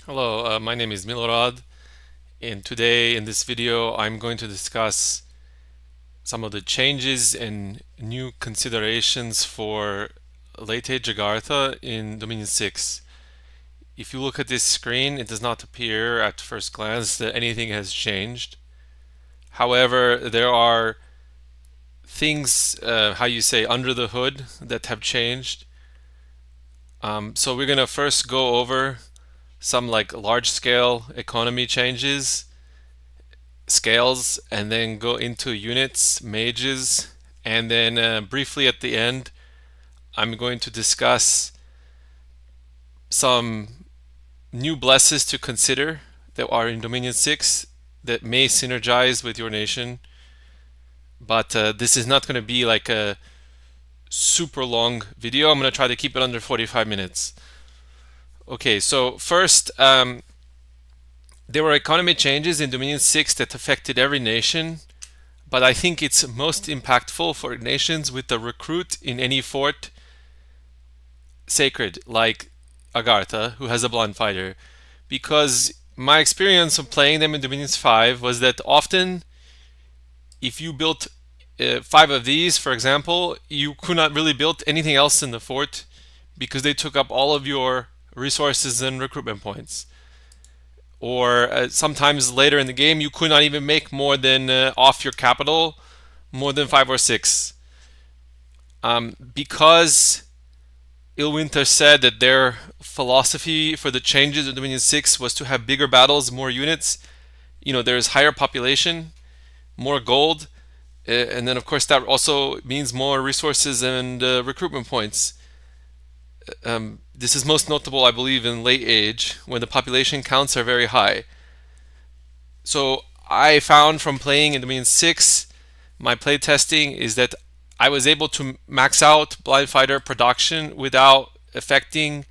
Hello, my name is Milorad, and today in this video I'm going to discuss some of the changes and new considerations for Late Age Agartha in Dominion 6. If you look at this screen, it does not appear at first glance that anything has changed. However, there are things, how you say, under the hood that have changed. So we're going to first go over some like large scale economy changes, scales, and then go into units, mages, and then briefly at the end I'm going to discuss some new blesses to consider that are in Dominion 6 that may synergize with your nation, but this is not going to be like a super long video. I'm going to try to keep it under 45 minutes. Okay, so first, there were economy changes in Dominion 6 that affected every nation, but I think it's most impactful for nations with the recruit in any fort sacred, like Agartha, who has a blind fighter, because my experience of playing them in Dominions 5 was that often if you built 5 of these, for example, you could not really build anything else in the fort because they took up all of your resources and recruitment points. Or sometimes later in the game you could not even make more than off your capital more than 5 or 6, because Ilwinter said that their philosophy for the changes in Dominion 6 was to have bigger battles, more units. There's higher population, more gold, and then of course that also means more resources and recruitment points. This is most notable, I believe, in late age when the population counts are very high. So I found from playing in Dominion 6, my play testing is that I was able to max out Blind Fighter production without affecting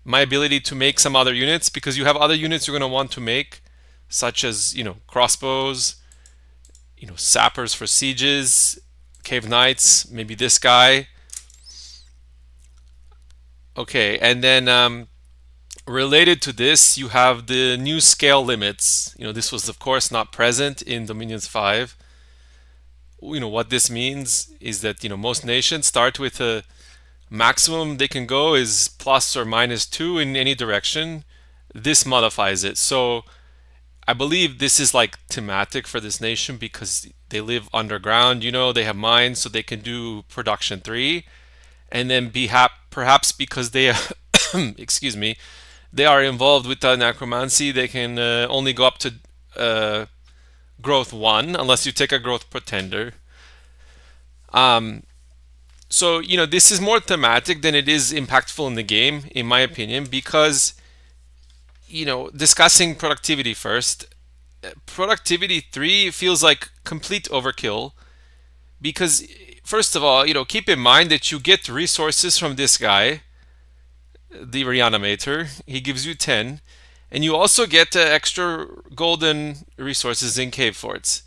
my ability to make some other units, because you have other units you're going to want to make, such as crossbows, sappers for sieges, cave knights, maybe this guy. Okay, and then related to this, you have the new scale limits. This was of course not present in Dominions 5. What this means is that most nations start with a maximum they can go is plus or minus 2 in any direction. This modifies it. So I believe this is like thematic for this nation because they live underground, they have mines, so they can do production 3. And then perhaps because they excuse me, they are involved with the necromancy, they can only go up to growth 1 unless you take a growth pretender. So this is more thematic than it is impactful in the game, in my opinion, because discussing productivity first, productivity 3 feels like complete overkill, because first of all, keep in mind that you get resources from this guy, the reanimator. He gives you 10, and you also get extra golden resources in cave forts.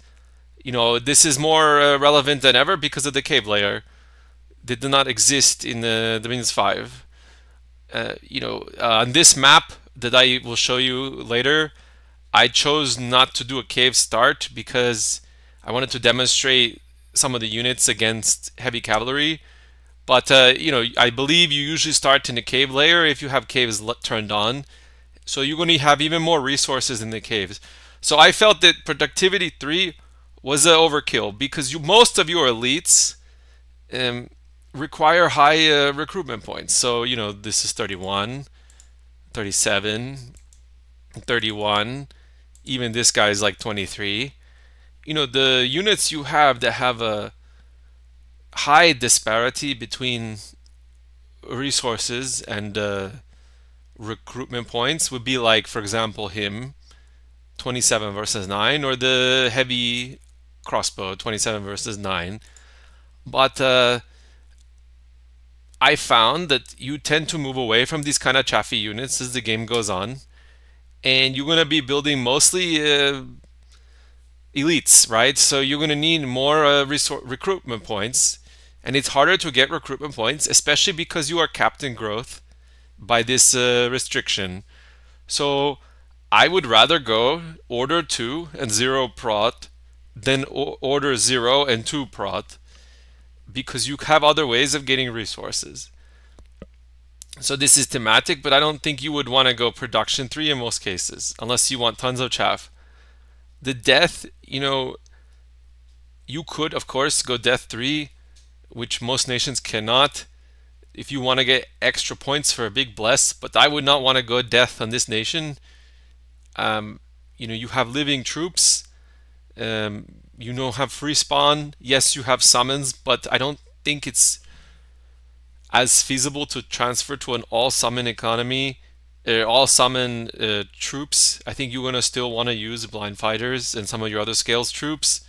This is more relevant than ever because of the cave layer. They do not exist in the Dominions 5. On this map that I will show you later, I chose not to do a cave start because I wanted to demonstrate some of the units against heavy cavalry. But I believe you usually start in the cave layer if you have caves turned on. So you're going to have even more resources in the caves. So I felt that productivity 3 was an overkill because most of your elites require high recruitment points. So this is 31, 37, 31. Even this guy is like 23. The units you have that have a high disparity between resources and recruitment points would be like, for example, him, 27 versus 9, or the heavy crossbow, 27 versus 9. But I found that you tend to move away from these kind of chaffy units as the game goes on, and you're going to be building mostly elites, right? So you're going to need more recruitment points, and it's harder to get recruitment points, especially because you are capped in growth by this restriction. So I would rather go order 2 and 0 prot than order 0 and 2 prot, because you have other ways of getting resources. So this is thematic, but I don't think you would want to go production 3 in most cases, unless you want tons of chaff. The death, you could, of course, go death 3, which most nations cannot, if you want to get extra points for a big bless, but I would not want to go death on this nation. You have living troops, have free spawn. Yes, you have summons, but I don't think it's as feasible to transfer to an all summon economy, all summon troops. I think you're going to still want to use blind fighters and some of your other scales troops.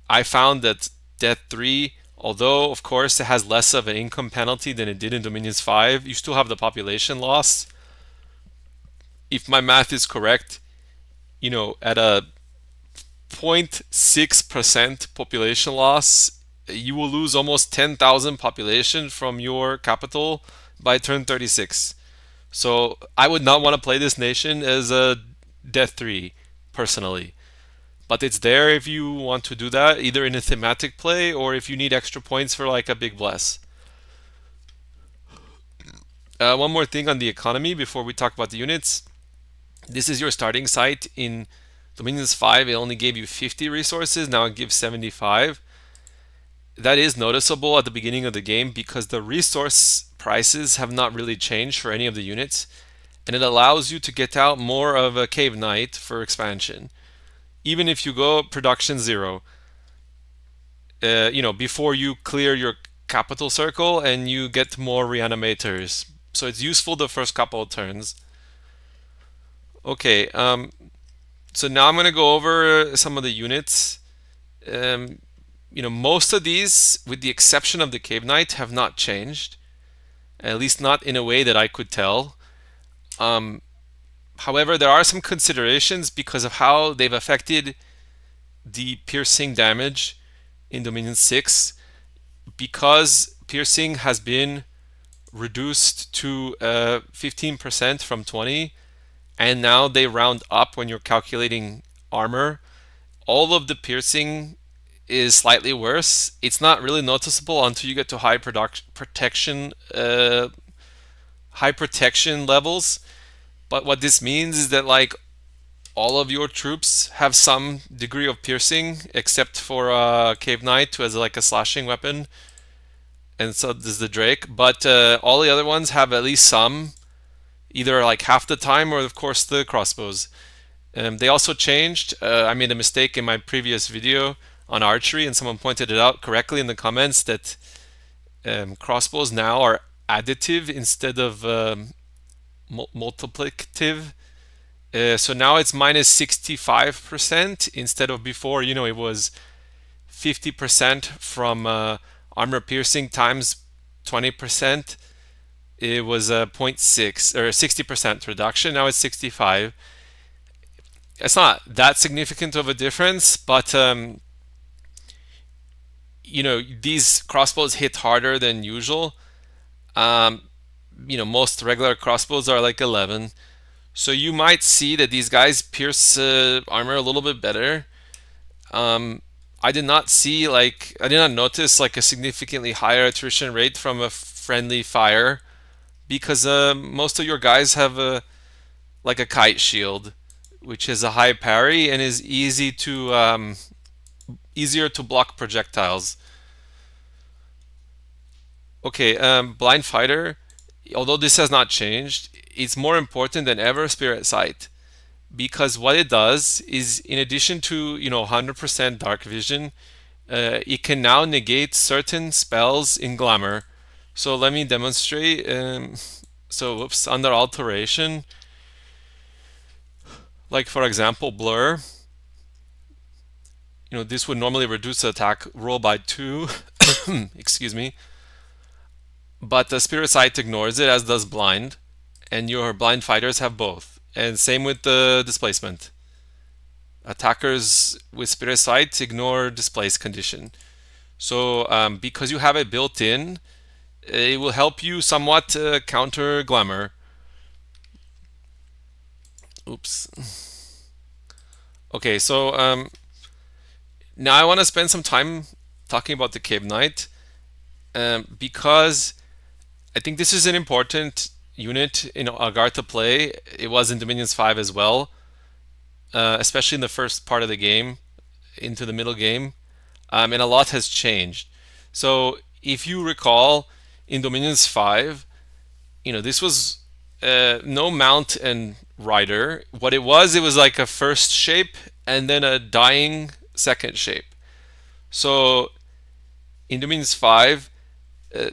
I found that Death 3, although of course it has less of an income penalty than it did in Dominions 5, you still have the population loss. If my math is correct, at a 0.6% population loss, you will lose almost 10,000 population from your capital by turn 36. So I would not want to play this nation as a Death 3, personally. But it's there if you want to do that, either in a thematic play or if you need extra points for like a big bless. One more thing on the economy before we talk about the units. This is your starting site. In Dominions 5, it only gave you 50 resources. Now it gives 75. That is noticeable at the beginning of the game because the resource prices have not really changed for any of the units, and it allows you to get out more of a Cave Knight for expansion. Even if you go production 0, before you clear your capital circle and you get more reanimators. So it's useful the first couple of turns. Okay, so now I'm going to go over some of the units. Most of these, with the exception of the Cave Knight, have not changed. At least not in a way that I could tell. However, there are some considerations because of how they've affected the piercing damage in Dominion 6. Because piercing has been reduced to 15% from 20, and now they round up when you're calculating armor, all of the piercing is slightly worse. It's not really noticeable until you get to high protection levels. But what this means is that like all of your troops have some degree of piercing, except for Cave Knight, who has like a slashing weapon, and so does the Drake. But all the other ones have at least some, either like half the time or of course the crossbows. They also changed. I made a mistake in my previous video on archery, and someone pointed it out correctly in the comments that crossbows now are additive instead of multiplicative. So now it's minus 65% instead of before, it was 50% from armor piercing times 20%. It was a 0.6 or 60% reduction. Now it's 65. It's not that significant of a difference, but these crossbows hit harder than usual. Most regular crossbows are like 11. So you might see that these guys pierce armor a little bit better. I did not notice like a significantly higher attrition rate from a friendly fire, because most of your guys have like a kite shield, which is a high parry and is easier to block projectiles. Okay, blind fighter, although this has not changed, it's more important than ever Spirit Sight, because what it does is, in addition to 100% dark vision, it can now negate certain spells in glamour. So let me demonstrate. Under alteration, like for example blur, this would normally reduce the attack roll by 2. Excuse me. But the Spirit Sight ignores it, as does blind, and your blind fighters have both. And same with the displacement. Attackers with Spirit Sight ignore displace condition. So because you have it built in, it will help you somewhat counter glamour. Oops. Okay, so now I want to spend some time talking about the Cave Knight, because I think this is an important unit in Agartha play. It was in Dominions 5 as well, especially in the first part of the game, into the middle game, and a lot has changed. So if you recall, in Dominions 5, this was no mount and rider. What it was like a first shape and then a dying second shape. So in Dominions 5,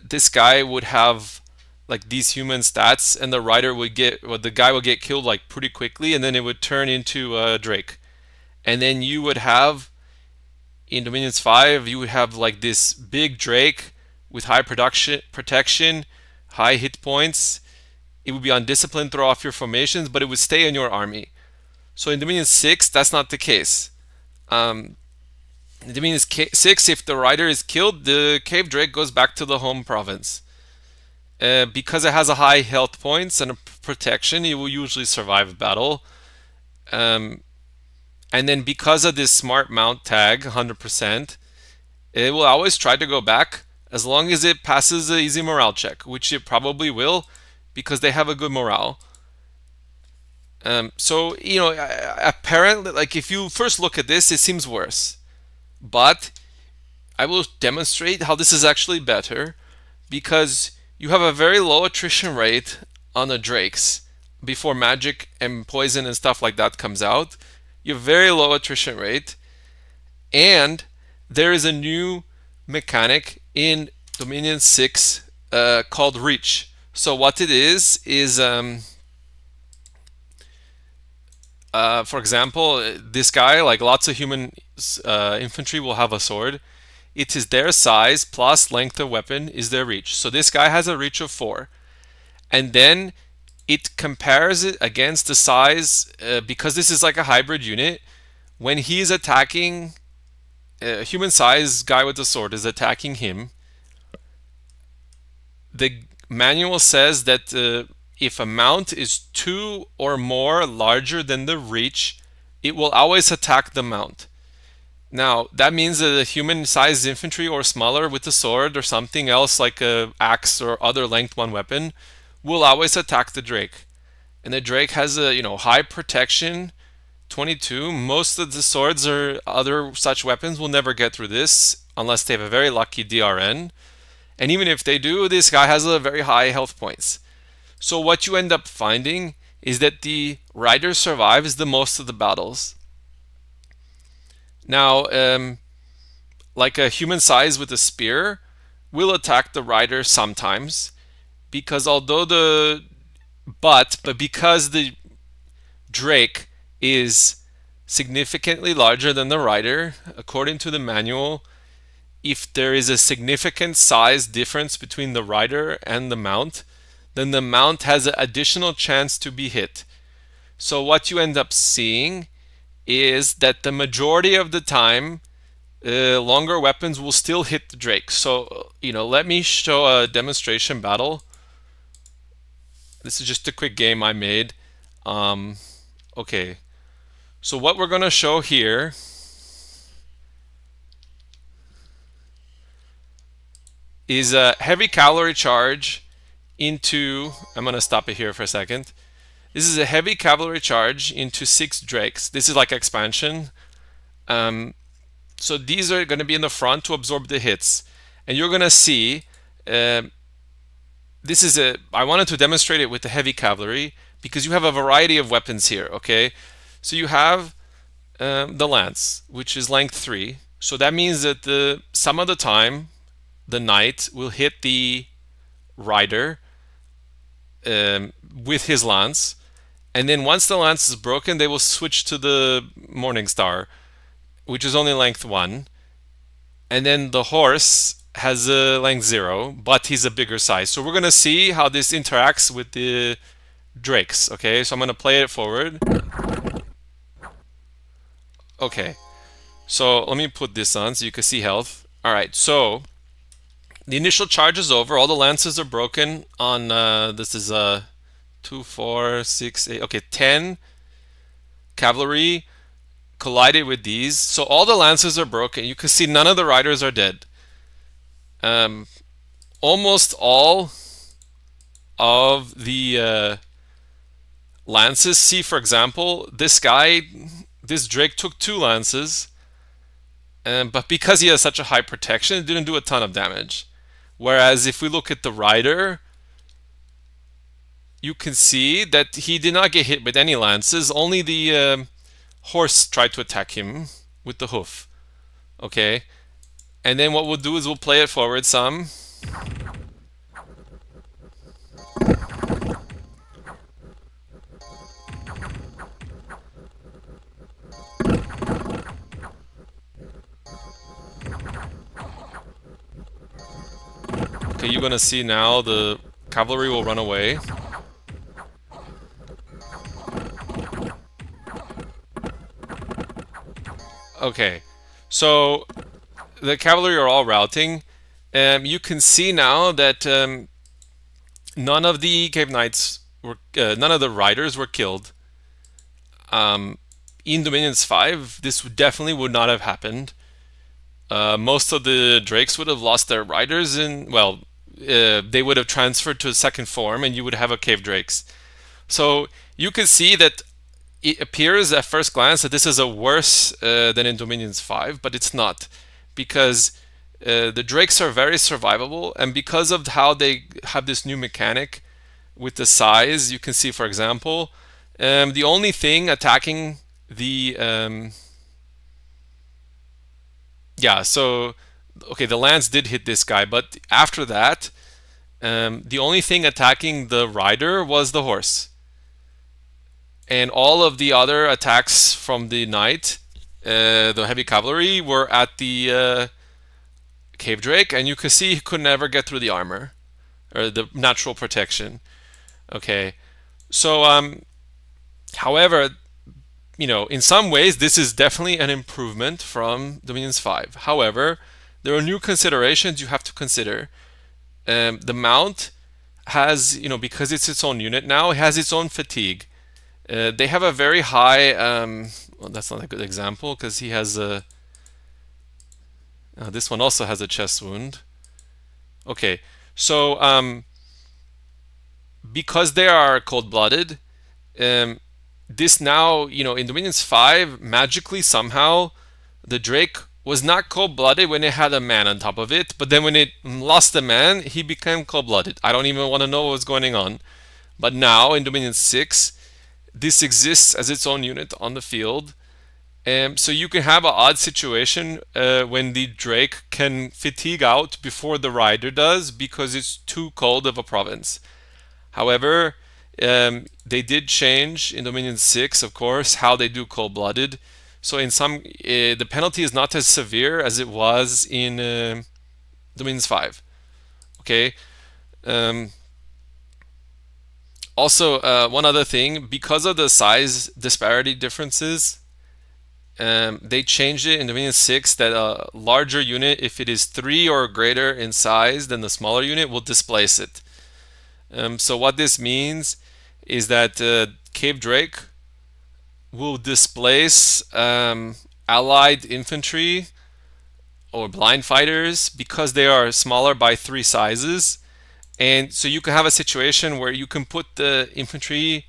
this guy would have like these human stats, and the rider would the guy would get killed like pretty quickly, and then it would turn into a Drake. And then you would have, in Dominions 5, you would have like this big Drake with high protection, high hit points. It would be undisciplined, throw off your formations, but it would stay in your army. So in Dominion 6, that's not the case. In Dominion 6, if the rider is killed, the Cave Drake goes back to the home province. Because it has a high health points and a protection, it will usually survive a battle. And then because of this smart mount tag, 100%, it will always try to go back as long as it passes the easy morale check, which it probably will, because they have a good morale. So, apparently, like if you first look at this, it seems worse. But I will demonstrate how this is actually better, because you have a very low attrition rate on the Drakes before magic and poison and stuff like that comes out. You have very low attrition rate, and there is a new mechanic in Dominion 6 called Reach. So what it is for example, this guy, like lots of human infantry will have a sword. It is their size plus length of weapon is their reach. So this guy has a reach of 4. And then it compares it against the size, because this is like a hybrid unit. When he is attacking, a human size guy with a sword is attacking him, the manual says that if a mount is 2 or more larger than the reach, it will always attack the mount. Now, that means that a human-sized infantry or smaller with a sword or something else like a axe or other length 1 weapon will always attack the Drake. And the Drake has a high protection, 22. Most of the swords or other such weapons will never get through this unless they have a very lucky DRN. And even if they do, this guy has a very high health points. So what you end up finding is that the rider survives the most of the battles. Now, like a human size with a spear will attack the rider sometimes, because because the Drake is significantly larger than the rider, according to the manual, if there is a significant size difference between the rider and the mount, then the mount has an additional chance to be hit. So what you end up seeing is that the majority of the time, longer weapons will still hit the Drake. So, let me show a demonstration battle. This is just a quick game I made. Okay, so what we're going to show here is a heavy cavalry charge into, I'm going to stop it here for a second. This is a heavy cavalry charge into 6 Drakes. This is like expansion. So these are going to be in the front to absorb the hits. And you're going to see, I wanted to demonstrate it with the heavy cavalry because you have a variety of weapons here, okay? So you have the lance, which is length 3. So that means that some of the time, the knight will hit the rider with his lance, and then once the lance is broken, they will switch to the Morning Star, which is only length 1, and then the horse has a length 0, but he's a bigger size. So we're going to see how this interacts with the Drakes. Okay, so I'm going to play it forward. Okay, so let me put this on so you can see health. Alright, so the initial charge is over. All the lances are broken on, this is 2, 4, 6, 8, okay, 10, cavalry collided with these. So all the lances are broken. You can see none of the riders are dead. Almost all of the lances. See, for example, this guy, this Drake took 2 lances, but because he has such a high protection, it didn't do a ton of damage. Whereas if we look at the rider, you can see that he did not get hit with any lances. Only the horse tried to attack him with the hoof. Okay, and then what we'll do is we'll play it forward some. Okay, you're gonna see now the cavalry will run away. Okay, so the cavalry are all routing. You can see now that none of the cave knights were, none of the riders were killed. In Dominions 5, this definitely would not have happened. Most of the drakes would have lost their riders, and well, they would have transferred to a second form, and you would have a cave drakes. So you can see that it appears at first glance that this is a worse than in Dominions 5, but it's not, because the drakes are very survivable, and because of how they have this new mechanic with the size, you can see, for example, the only thing attacking the yeah, so okay, the lance did hit this guy, but after that, the only thing attacking the rider was the horse. And all of the other attacks from the knight, the heavy cavalry, were at the cave drake, and you can see he could never get through the armor, or the natural protection. Okay, so however, you know, in some ways this is definitely an improvement from Dominions 5. However, there are new considerations you have to consider. The mount has, you know, because it's its own unit now, it has its own fatigue. They have a very high, well, that's not a good example because he has a, this one also has a chest wound. Okay, so because they are cold-blooded, this now, you know, in Dominions 5, magically somehow the Drake was not cold-blooded when it had a man on top of it, but then when it lost a man, he became cold-blooded. I don't even want to know what was going on. But now in Dominions 6, this exists as its own unit on the field. So you can have an odd situation when the Drake can fatigue out before the rider does because it's too cold of a province. However, they did change in Dominion 6, of course, how they do cold-blooded. So in some, the penalty is not as severe as it was in Dominions 5. Okay. Also, one other thing, because of the size disparity differences, they changed it in Dominion 6 that a larger unit, if it is 3 or greater in size than the smaller unit, will displace it. So what this means is that Cave Drake will displace allied infantry or blind fighters because they are smaller by 3 sizes. And so you can have a situation where you can put the infantry,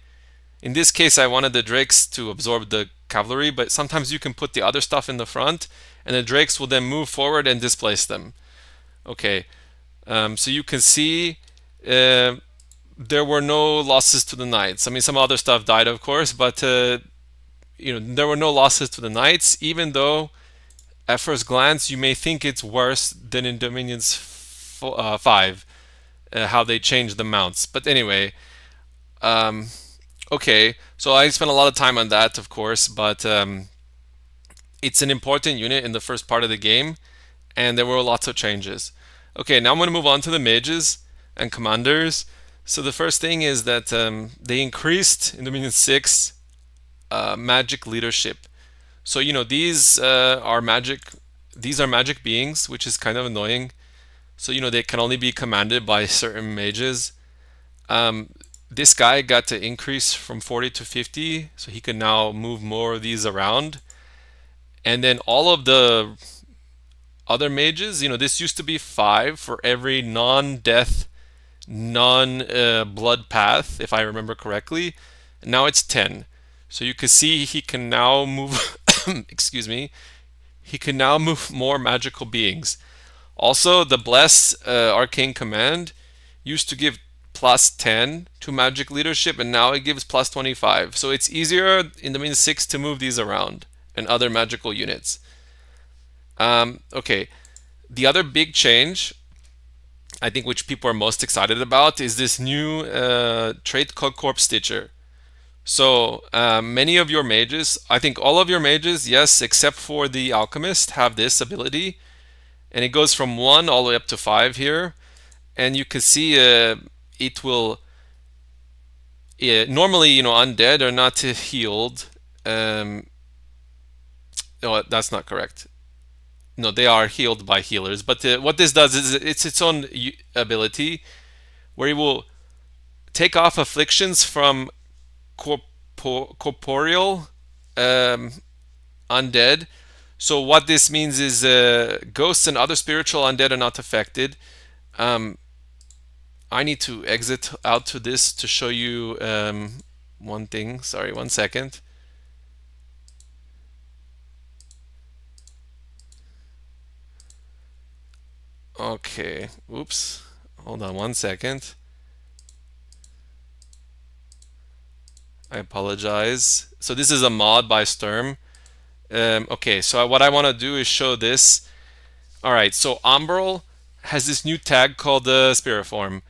in this case I wanted the drakes to absorb the cavalry, but sometimes you can put the other stuff in the front and the drakes will then move forward and displace them. Okay, so you can see there were no losses to the knights. I mean, some other stuff died, of course, but you know, there were no losses to the knights, even though at first glance you may think it's worse than in Dominions 5. How they changed the mounts. But anyway, okay, so I spent a lot of time on that, of course, but it's an important unit in the first part of the game, and there were lots of changes. Okay, now I'm going to move on to the mages and commanders. So the first thing is that they increased in Dominion 6 magic leadership. So, you know, these are magic beings, which is kind of annoying. So, you know, they can only be commanded by certain mages. this guy got to increase from 40 to 50, so he can now move more of these around. And then all of the other mages, this used to be 5 for every non-death, non-blood path, if I remember correctly. Now it's 10. So you can see he can now move, excuse me, he can now move more magical beings. Also, the Bless Arcane Command used to give plus 10 to magic leadership, and now it gives plus 25. So it's easier in the Dominion 6 to move these around and other magical units. Okay, the other big change, I think, which people are most excited about, is this new trait called Corpse Stitcher. So many of your mages, I think all of your mages, yes, except for the Alchemist, have this ability. And it goes from 1 all the way up to 5 here. And you can see it will, normally, undead are not healed. No, that's not correct. No, they are healed by healers. But what this does is it's its own ability where it will take off afflictions from corporeal undead. So what this means is ghosts and other spiritual undead are not affected. I need to exit out to this to show you one thing. Sorry, 1 second. Okay, oops. Hold on 1 second. I apologize. So this is a mod by Sturm. Okay, so what I want to do is show this. All right, so Umbral has this new tag called the Spiriform,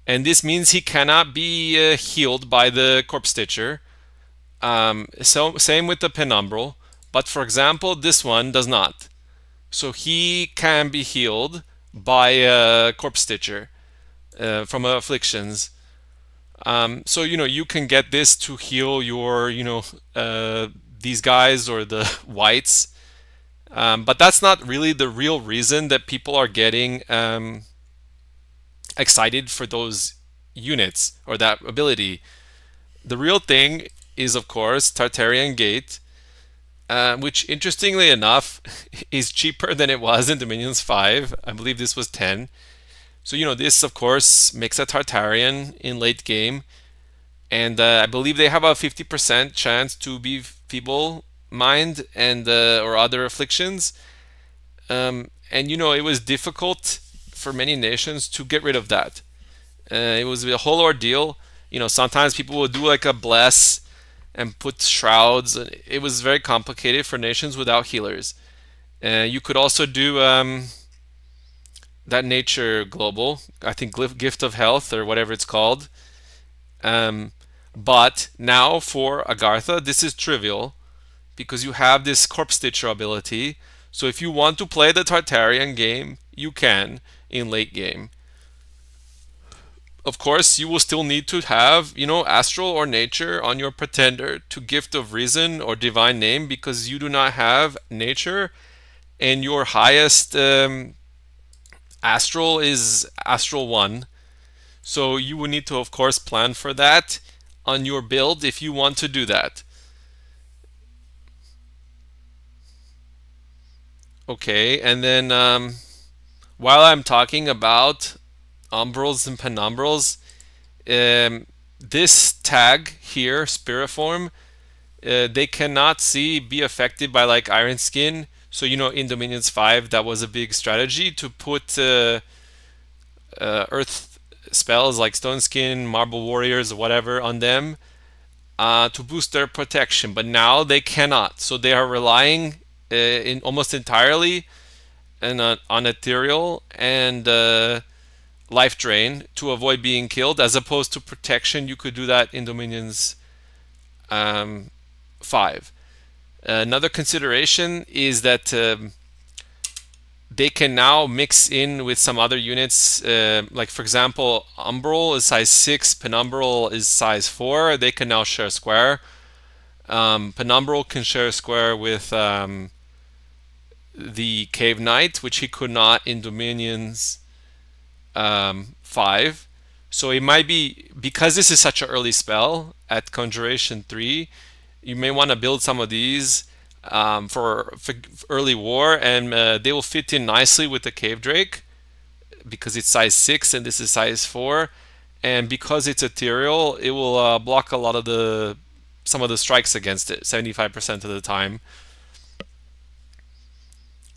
and this means he cannot be healed by the Corpse Stitcher. So same with the Penumbral, but for example, this one does not. So he can be healed by Corpse Stitcher from afflictions. So you can get this to heal your these guys or the whites, but that's not really the real reason that people are getting excited for those units or that ability. The real thing is, of course, Tartarian Gate, which interestingly enough is cheaper than it was in Dominions 5. I believe this was 10. So this of course makes a Tartarian in late game, and I believe they have a 50% chance to be feeble mind and or other afflictions. And it was difficult for many nations to get rid of that. It was a whole ordeal. Sometimes people would do like a bless and put shrouds. It was very complicated for nations without healers. You could also do that nature global, I think gift of health or whatever it's called. But now for Agartha, this is trivial because you have this Corpse Stitcher ability. So if you want to play the Tartarian game, you can in late game. Of course, you will still need to have, astral or nature on your pretender to gift of reason or divine name, because you do not have nature, and your highest astral is astral 1. So you will need to, of course, plan for that on your build if you want to do that. Okay, and then while I'm talking about umbrals and penumbrals, this tag here, Spiriform, they cannot be affected by like Iron Skin. So in Dominions 5, that was a big strategy to put Earth spells like Stone Skin, Marble Warriors, or whatever on them to boost their protection. But now they cannot. So they are relying in almost entirely on Ethereal and Life Drain to avoid being killed, as opposed to protection. You could do that in Dominions 5. Another consideration is that they can now mix in with some other units, like for example, Umbral is size 6, Penumbral is size 4. They can now share square. Penumbral can share square with the Cave Knight, which he could not in Dominions 5. So it might be, because this is such an early spell at Conjuration 3, you may want to build some of these for early war, and they will fit in nicely with the Cave Drake because it's size 6 and this is size 4. And because it's ethereal, it will block a lot of some of the strikes against it, 75% of the time.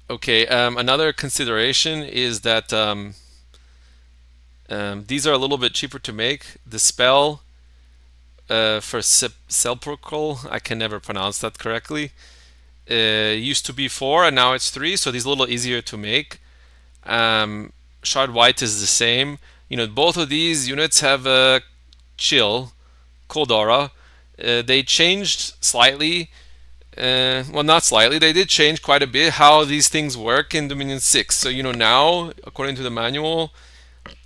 Okay, another consideration is that these are a little bit cheaper to make. The spell for Sepulchral, I can never pronounce that correctly, used to be 4 and now it's 3, so these are a little easier to make. Shard White is the same. You know, both of these units have a chill, cold aura. They changed slightly. Well, not slightly, they did change quite a bit how these things work in Dominion 6. So, you know, now, according to the manual,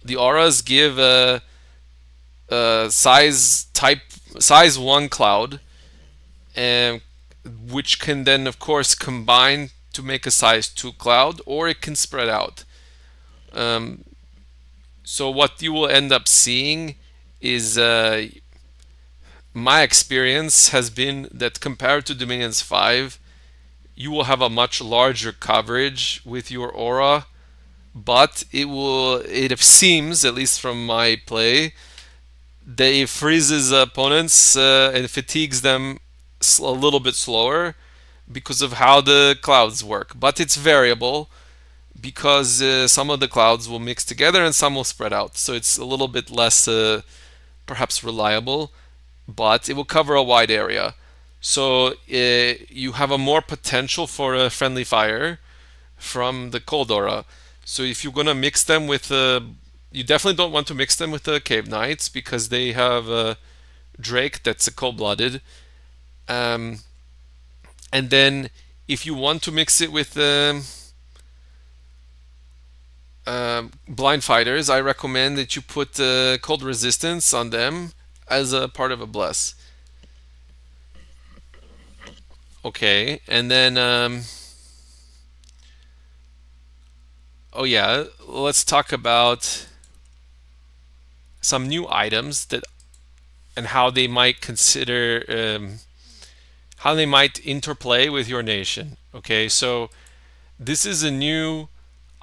the auras give a size 1 cloud, which can then, of course, combine to make a size 2 cloud, or it can spread out. So what you will end up seeing is my experience has been that compared to Dominions 5, you will have a much larger coverage with your aura, but it seems, at least from my play, that it freezes opponents and fatigues them a little bit slower because of how the clouds work. But it's variable because some of the clouds will mix together and some will spread out. So it's a little bit less perhaps reliable, but it will cover a wide area. So you have a more potential for a friendly fire from the cold aura. So if you're going to mix them with you definitely don't want to mix them with the Cave Knights because they have a Drake that's a cold-blooded. And then if you want to mix it with blind fighters, I recommend that you put cold resistance on them as a part of a bless. Okay, and then oh yeah, let's talk about some new items that and how they might how they might interplay with your nation. Okay, so this is a new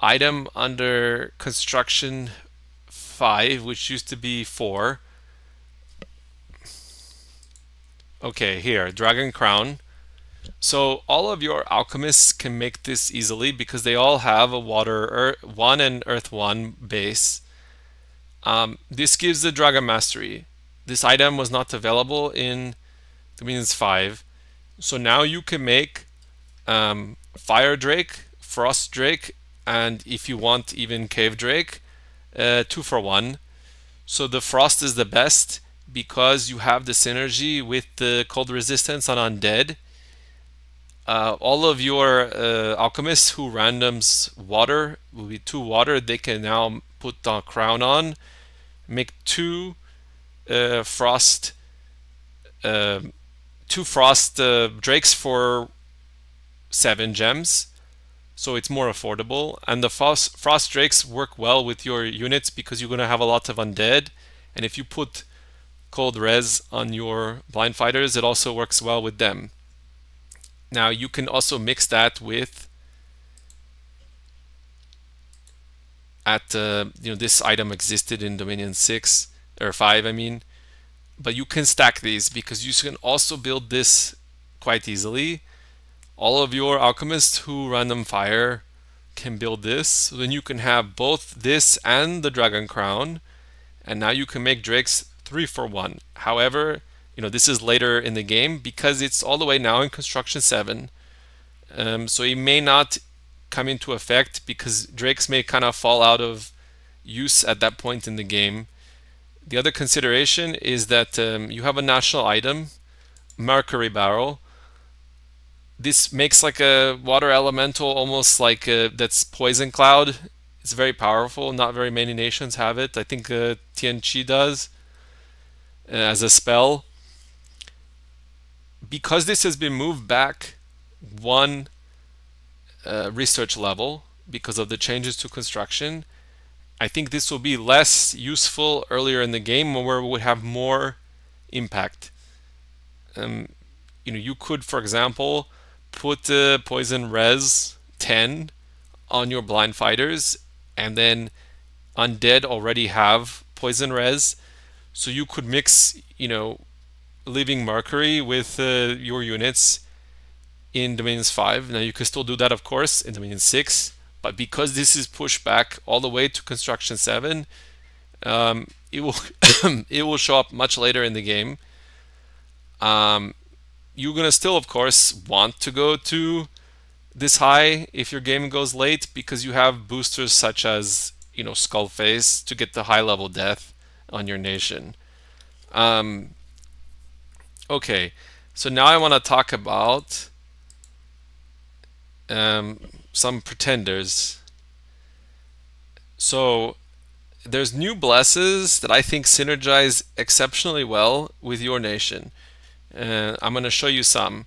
item under construction 5, which used to be 4. Okay, here, Dragon Crown. So all of your alchemists can make this easily because they all have a water 1 and earth 1 base. This gives the Dragon Mastery. This item was not available in Dominions 5. So now you can make Fire Drake, Frost Drake, and if you want even Cave Drake, 2 for 1. So the Frost is the best because you have the synergy with the cold resistance on Undead. All of your alchemists who randoms water will be 2 water. They can now put the crown on, make 2 frost drakes for 7 gems, so it's more affordable. And the frost drakes work well with your units because you're going to have a lot of undead, and if you put cold res on your blind fighters, it also works well with them. Now you can also mix that with this item existed in Dominion 6 or 5, I mean, but you can stack these because you can also build this quite easily. All of your alchemists who random fire can build this, so then you can have both this and the Dragon Crown, and now you can make drakes 3 for 1. However, this is later in the game because it's all the way now in construction 7, so it may not come into effect because drakes may kind of fall out of use at that point in the game. The other consideration is that you have a national item, Mercury Barrel. This makes like a water elemental, almost like that's Poison Cloud. It's very powerful. Not very many nations have it. I think Tianqi does as a spell. Because this has been moved back 1 research level because of the changes to construction, I think this will be less useful earlier in the game where it would have more impact. You could, for example, put poison res 10 on your blind fighters, and then undead already have poison res, so you could mix, living mercury with your units in Dominions 5. Now you can still do that, of course, in Dominion 6, but because this is pushed back all the way to Construction 7, it will it will show up much later in the game. You're gonna still, of course, want to go to this high if your game goes late, because you have boosters such as Skullface to get the high level death on your nation. Okay, so now I want to talk about some pretenders. So there's new blesses that I think synergize exceptionally well with your nation. I'm going to show you some,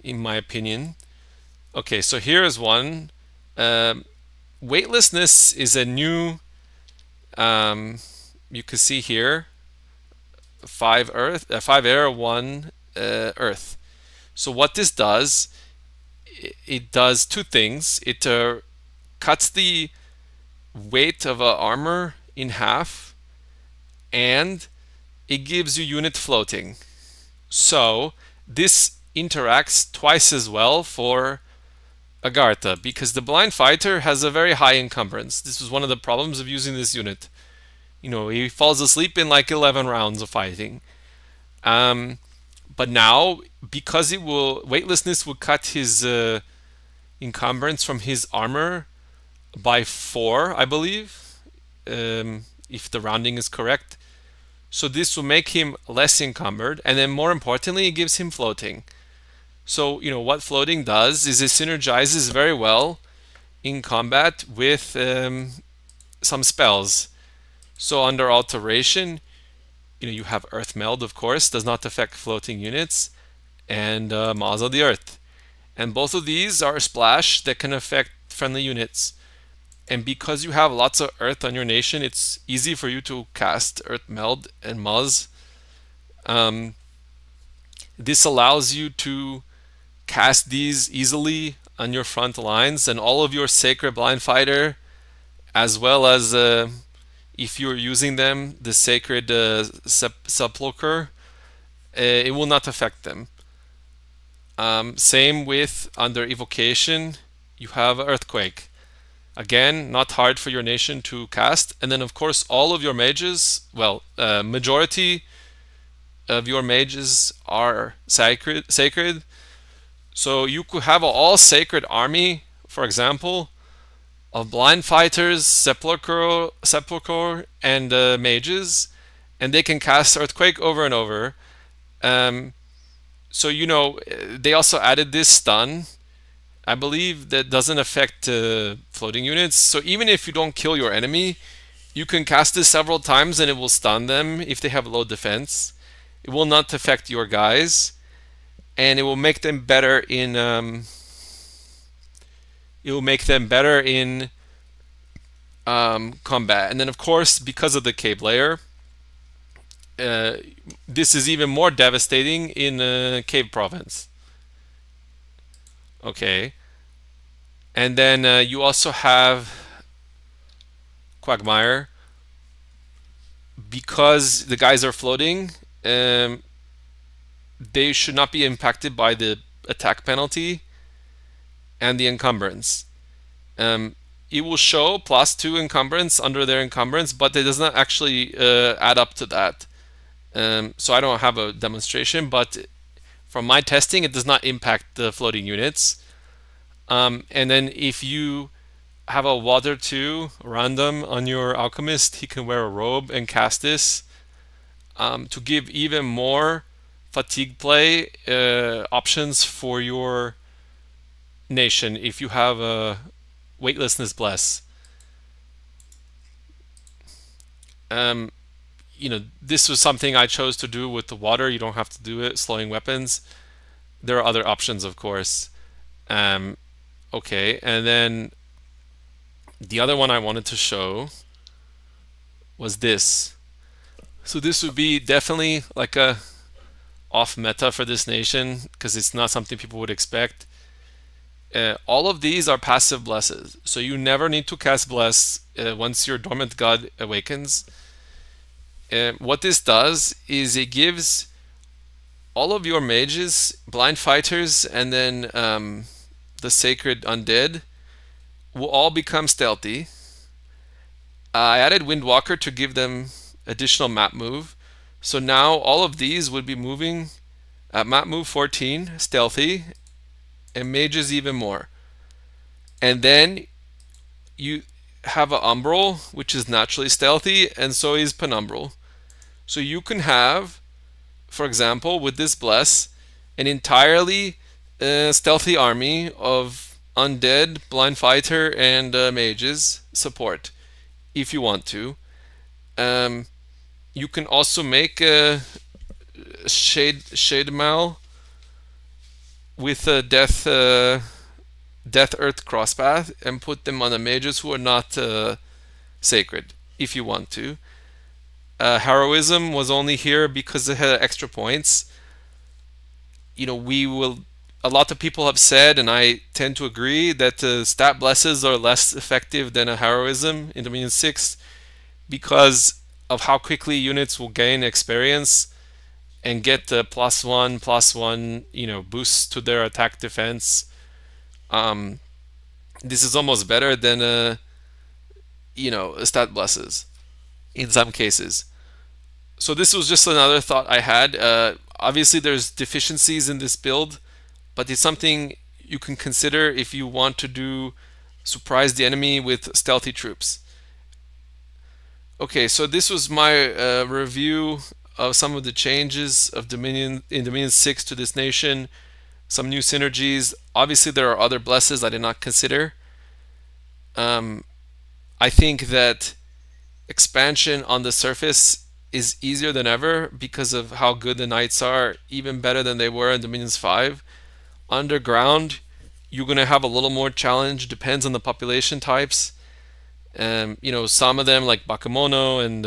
in my opinion. Okay, so here is one. Weightlessness is a new, you can see here, 5 air, 1 earth. So what this does, it does two things. It cuts the weight of armor in half, and it gives you unit floating. So this interacts twice as well for Agartha, because the blind fighter has a very high encumbrance. This was one of the problems of using this unit. He falls asleep in like 11 rounds of fighting. But now, because weightlessness will cut his encumbrance from his armor by 4, I believe, if the rounding is correct. So this will make him less encumbered, and then more importantly, it gives him floating. So what floating does is it synergizes very well in combat with some spells. So under alteration, you have Earth Meld, of course, does not affect floating units, and Maws of the Earth. And both of these are a splash that can affect friendly units. And because you have lots of Earth on your nation, it's easy for you to cast Earth Meld and Maws. This allows you to cast these easily on your front lines, and all of your Sacred Blind Fighter, as well as if you're using them, the Sacred Sepulcher, it will not affect them. Same with under Evocation, you have Earthquake. Again, not hard for your nation to cast. And then, of course, all of your mages, majority of your mages are sacred. So you could have an all-sacred army, for example, of blind fighters, sepulcher, and mages, and they can cast Earthquake over and over. So they also added this stun, I believe, that doesn't affect floating units. So even if you don't kill your enemy, you can cast this several times and it will stun them if they have low defense. It will not affect your guys, and it will make them better in combat. And then, of course, because of the cave layer, this is even more devastating in Cave Province. Okay, and then you also have Quagmire. Because the guys are floating, they should not be impacted by the attack penalty and the encumbrance. It will show +2 encumbrance under their encumbrance, but it does not actually add up to that. So I don't have a demonstration, but from my testing, it does not impact the floating units. And then if you have a Water 2 random on your Alchemist, he can wear a robe and cast this to give even more fatigue play options for your nation if you have a weightlessness bless. This was something I chose to do with the water. You don't have to do it slowing weapons. There are other options, of course. Okay, and then the other one I wanted to show was this. So this would be definitely like a off meta for this nation because it's not something people would expect. All of these are passive blesses, so you never need to cast bless once your dormant god awakens. What this does is it gives all of your mages, blind fighters, and then the sacred undead will all become stealthy. I added Windwalker to give them additional map move. So now all of these would be moving at map move 14, stealthy, and mages even more. And then you have a Umbral, which is naturally stealthy, and so is Penumbral. So you can have, for example, with this bless, an entirely stealthy army of undead, blind fighter, and mages support, if you want to. You can also make a Shade Mal with a Death Earth Crosspath and put them on the mages who are not sacred, if you want to. Heroism was only here because it had extra points. You know, a lot of people have said, and I tend to agree, that stat blesses are less effective than a heroism in Dominion 6 because of how quickly units will gain experience and get the +1/+1, boosts to their attack defense. This is almost better than a stat blesses in some cases. So this was just another thought I had. Obviously, there's deficiencies in this build, but it's something you can consider if you want to surprise the enemy with stealthy troops. Okay, so this was my review of some of the changes of Dominion 6 to this nation, some new synergies. Obviously, there are other blesses I did not consider. I think that expansion on the surface is easier than ever because of how good the knights are, even better than they were in Dominions 5. Underground, you're going to have a little more challenge, depends on the population types. Some of them like Bakemono and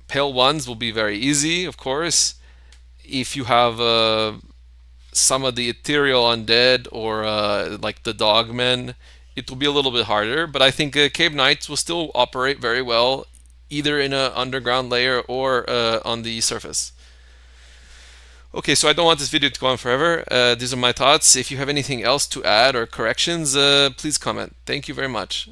Pale Ones will be very easy, of course. If you have some of the ethereal undead or like the dogmen, it will be a little bit harder. But I think Cave Knights will still operate very well, either in an underground layer or on the surface. Okay, so I don't want this video to go on forever. These are my thoughts. If you have anything else to add or corrections, please comment. Thank you very much.